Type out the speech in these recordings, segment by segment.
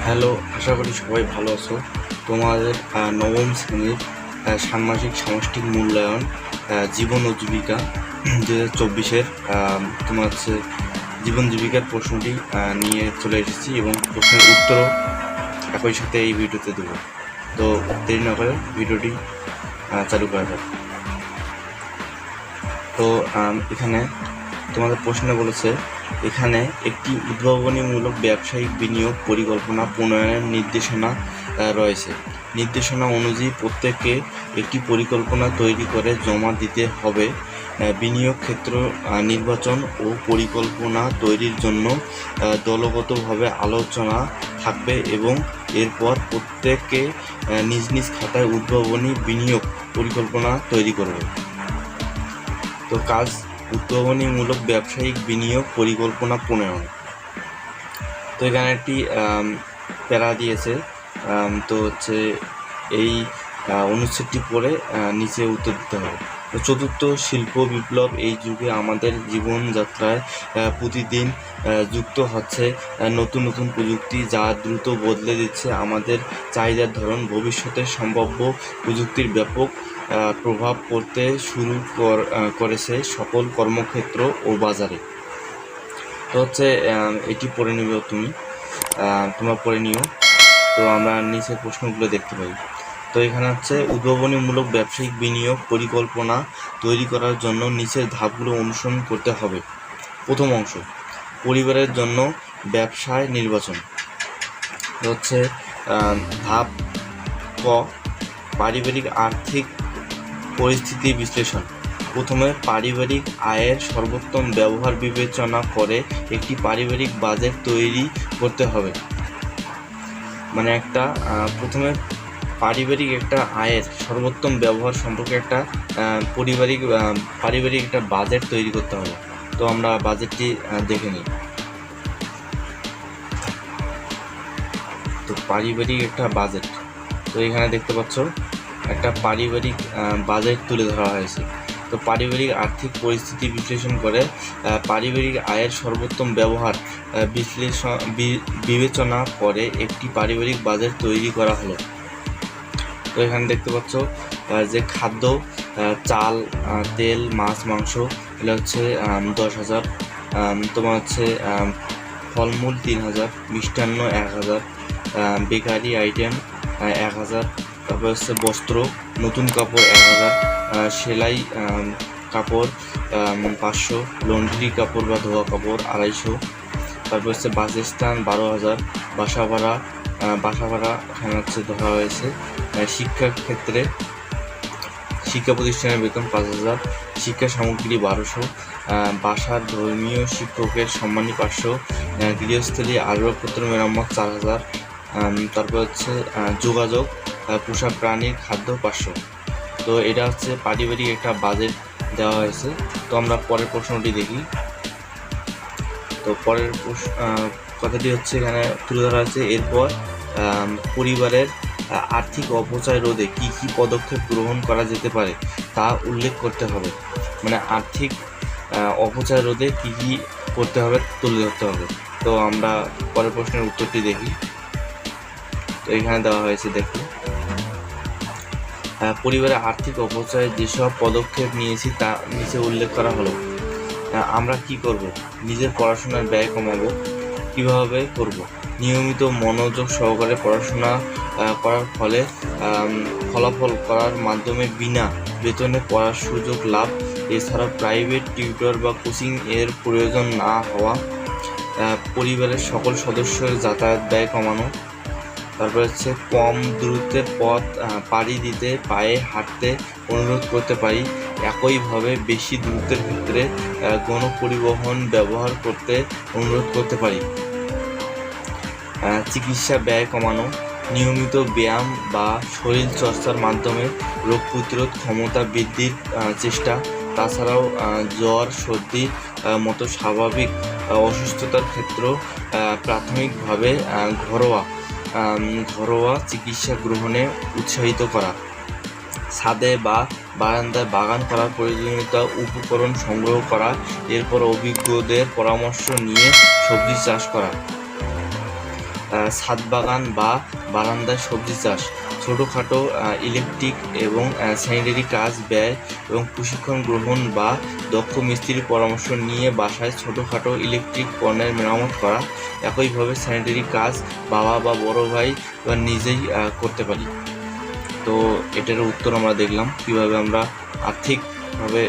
Hello, আশা করি সবাই ভালো আছো। তোমাদের নবম শ্রেণীর ষান্মাসিক সামষ্টিক মূল্যায়ন জীবন ও জীবিকা 2024-এর তোমার হচ্ছে জীবন জীবিকার প্রশ্নটি নিয়ে চলে এসেছি এবং প্রশ্নের উত্তরও একই সাথে এই ভিডিওতে দেবো। তো দেরি না করে ভিডিওটি চালু করা যাক। তো এখানে তোমাদের প্রশ্নে বলেছে, এখানে একটি উদ্ভাবনীমূলক ব্যবসায়িক বিনিয়োগ পরিকল্পনা প্রণয়নের নির্দেশনা রয়েছে। নির্দেশনা অনুযায়ী প্রত্যেককে একটি পরিকল্পনা তৈরি করে জমা দিতে হবে। বিনিয়োগ ক্ষেত্র নির্বাচন ও পরিকল্পনা তৈরির জন্য দলগতভাবে আলোচনা থাকবে এবং এরপর প্রত্যেককে নিজ নিজ খাতায় উদ্ভাবনী বিনিয়োগ পরিকল্পনা তৈরি করবে। তো কাজ উদ্ভাবনীমূলক ব্যবসায়িক বিনিয়োগ পরিকল্পনা প্রণয়ন। তো এখানে একটি প্যারা দিয়েছে, তো হচ্ছে এই অনুচ্ছেদটি পড়ে নিচে উত্তর দিতে হবে। তো চতুর্থ শিল্প বিপ্লব এই যুগে আমাদের জীবনযাত্রায় প্রতিদিন যুক্ত হচ্ছে নতুন নতুন প্রযুক্তি, যা দ্রুত বদলে দিচ্ছে আমাদের চাহিদার ধরন। ভবিষ্যতে সম্ভাব্য প্রযুক্তির ব্যাপক প্রভাব পড়তে শুরু করেছে সকল কর্মক্ষেত্র ও বাজারে। তো হচ্ছে এটি পড়ে নিও, তোমরা পড়ে নিও। তো আমরা নিচের প্রশ্নগুলো দেখতে পাই। তো এখানে হচ্ছে উদ্ভাবনীমূলক ব্যবসায়িক বিনিয়োগ পরিকল্পনা তৈরি করার জন্য নিচের ধাপগুলো অনুসরণ করতে হবে। প্রথম অংশ, পরিবারের জন্য ব্যবসায় নির্বাচন। হচ্ছে ধাপ ক, পারিবারিক আর্থিক পরিস্থিতি বিশ্লেষণ। প্রথমে পারিবারিক আয়ের সর্বোত্তম ব্যবহার বিবেচনা করে একটি পারিবারিক বাজেট তৈরি করতে হবে। মানে প্রথমে পারিবারিক একটা আয়ের সর্বোত্তম ব্যবহার সম্পর্কে একটা পারিবারিক একটা বাজেট তৈরি করতে হবে। তো আমরা বাজেটটি দেখে নিই। তো পারিবারিক একটা বাজেট, তো এখানে দেখতে পাচ্ছ একটা পারিবারিক বাজেট তুলে ধরা হয়েছে। তো পারিবারিক আর্থিক পরিস্থিতি বিশ্লেষণ করে পারিবারিক আয়ের সর্বোত্তম ব্যবহার বিবেচনা করে একটি পারিবারিক বাজেট তৈরি করা হলো। তো এখানে দেখতে পাচ্ছ যে খাদ্য, চাল, তেল, মাছ, মাংস এগুলো হচ্ছে 10,000, তোমার হচ্ছে ফলমূল 3,000, মিষ্টান্ন 1,000, বেকারি আইটেম 1,000, তারপর হচ্ছে বস্ত্র, নতুন কাপড় 1,000, সেলাই কাপড় 500, লন্ড্রি কাপড় বা ধোয়া কাপড় 250, তারপর হচ্ছে বাসস্থান 12,000, বাসা ভাড়া এখানে হচ্ছে ধরা হয়েছে। শিক্ষাক্ষেত্রে শিক্ষা প্রতিষ্ঠানের বেতন 5,000, শিক্ষা সামগ্রী 1200, বাসার ধর্মীয় শিক্ষকের সম্মানী 500, গৃহস্থলী আসবাবপত্র মেরামত 4,000, তারপর হচ্ছে যোগাযোগ, পোষা প্রাণীর খাদ্য 500। তো এটা হচ্ছে পারিবারিক একটা বাজেট দেওয়া হয়েছে। তো আমরা পরের প্রশ্নটি দেখি। তো পরের কথাটি হচ্ছে এখানে তুলে ধরা হয়েছে, এরপর পরিবারের আর্থিক অপচয় রোধে কী কী পদক্ষেপ গ্রহণ করা যেতে পারে তা উল্লেখ করতে হবে। মানে আর্থিক অপচয় রোধে কী কী করতে হবে তুলে ধরতে হবে। তো আমরা পরের প্রশ্নের উত্তরটি দেখি। তো এখানে দেওয়া হয়েছে, দেখো পরিবারের আর্থিক অপচয়ে যেসব পদক্ষেপ নিয়েছি তা নিচে উল্লেখ করা হলো। আমরা কি করব? নিজের পড়াশোনার ব্যয় কমাবো। কিভাবে করব? নিয়মিত মনোযোগ সহকারে পড়াশোনা করার ফলাফল করার মাধ্যমে বিনা বেতনে পড়ার সুযোগ লাভ। এছাড়া প্রাইভেট টিউটর বা কোচিং এর প্রয়োজন না হওয়া। পরিবারের সকল সদস্যের যাতায়াত ব্যয় কমানো। তারপর হচ্ছে কম দূরত্বের পথ পাড়ি দিতে পায়ে হাঁটতে অনুরোধ করতে পারি। একইভাবে বেশি দূরত্বের ক্ষেত্রে গণপরিবহন ব্যবহার করতে অনুরোধ করতে পারি। চিকিৎসা ব্যয় কমানো। নিয়মিত ব্যায়াম বা শরীর চর্চার মাধ্যমে রোগ প্রতিরোধ ক্ষমতা বৃদ্ধির চেষ্টা। তাছাড়াও জ্বর, সর্দির মতো স্বাভাবিক অসুস্থতার ক্ষেত্রেও প্রাথমিকভাবে ঘরোয়া চিকিৎসা গ্রহণে উৎসাহিত করা। ছাদে বা বারান্দায় বাগান করার প্রয়োজনীয়তা উপকরণ সংগ্রহ করা। এরপর অভিজ্ঞদের পরামর্শ নিয়ে সবজি চাষ করা। ছাদ বাগান বা বারান্দায় সবজি চাষ, ছোটোখাটো ইলেকট্রিক এবং স্যানিটারি কাজ, ব্যয় এবং প্রশিক্ষণ গ্রহণ বা দক্ষ মিস্ত্রির পরামর্শ নিয়ে বাসায় ছোটোখাটো ইলেকট্রিক পণ্যের মেরামত করা। একইভাবে স্যানিটারি কাজ বাবা বা বড় ভাই বা নিজেই করতে পারি। তো এটার উত্তর আমরা দেখলাম কীভাবে আমরা আর্থিকভাবে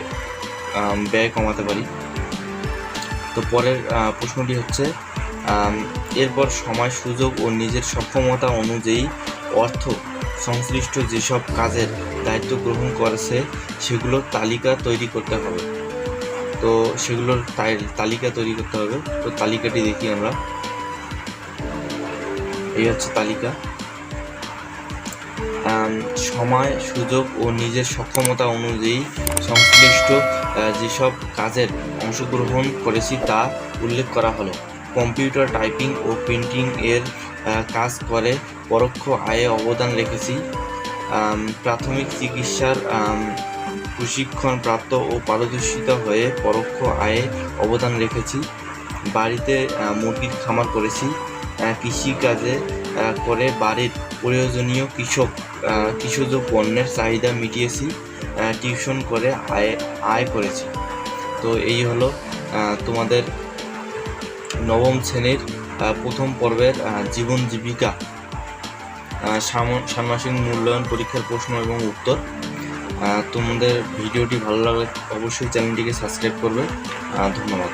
ব্যয় কমাতে পারি। তো পরের প্রশ্নটি হচ্ছে, এরপর সময়, সুযোগ ও নিজের সক্ষমতা অনুযায়ী অর্থ সংশ্লিষ্ট যেসব কাজের দায়িত্ব গ্রহণ করেছে সেগুলোর তালিকা তৈরি করতে হবে। তো সেগুলোর তালিকা তৈরি করতে হবে। তো তালিকাটি দেখি আমরা। এই হচ্ছে তালিকা। সময়, সুযোগ ও নিজের সক্ষমতা অনুযায়ী সংশ্লিষ্ট যেসব কাজের অংশগ্রহণ করেছি তা উল্লেখ করা হলো। কম্পিউটার টাইপিং ও প্রিন্টিং এর কাজ করে পরোক্ষ আয়ে অবদান রেখেছি। প্রাথমিক চিকিৎসার প্রশিক্ষণপ্রাপ্ত ও পারদর্শিতা হয়ে পরোক্ষ আয়ে অবদান রেখেছি। বাড়িতে মুরগির খামার করেছি। কৃষিকাজে করে বাড়ির প্রয়োজনীয় কৃষিজ পণ্যের চাহিদা মিটিয়েছি। টিউশন করে আয় করেছি। তো এই হলো তোমাদের নবম শ্রেণীর প্রথম পর্বের জীবন জীবিকা ষান্মাসিক মূল্যায়ন পরীক্ষার প্রশ্ন এবং উত্তর। তোমাদের ভিডিওটি ভালো লাগলে অবশ্যই চ্যানেলটিকে সাবস্ক্রাইব করবে। ধন্যবাদ।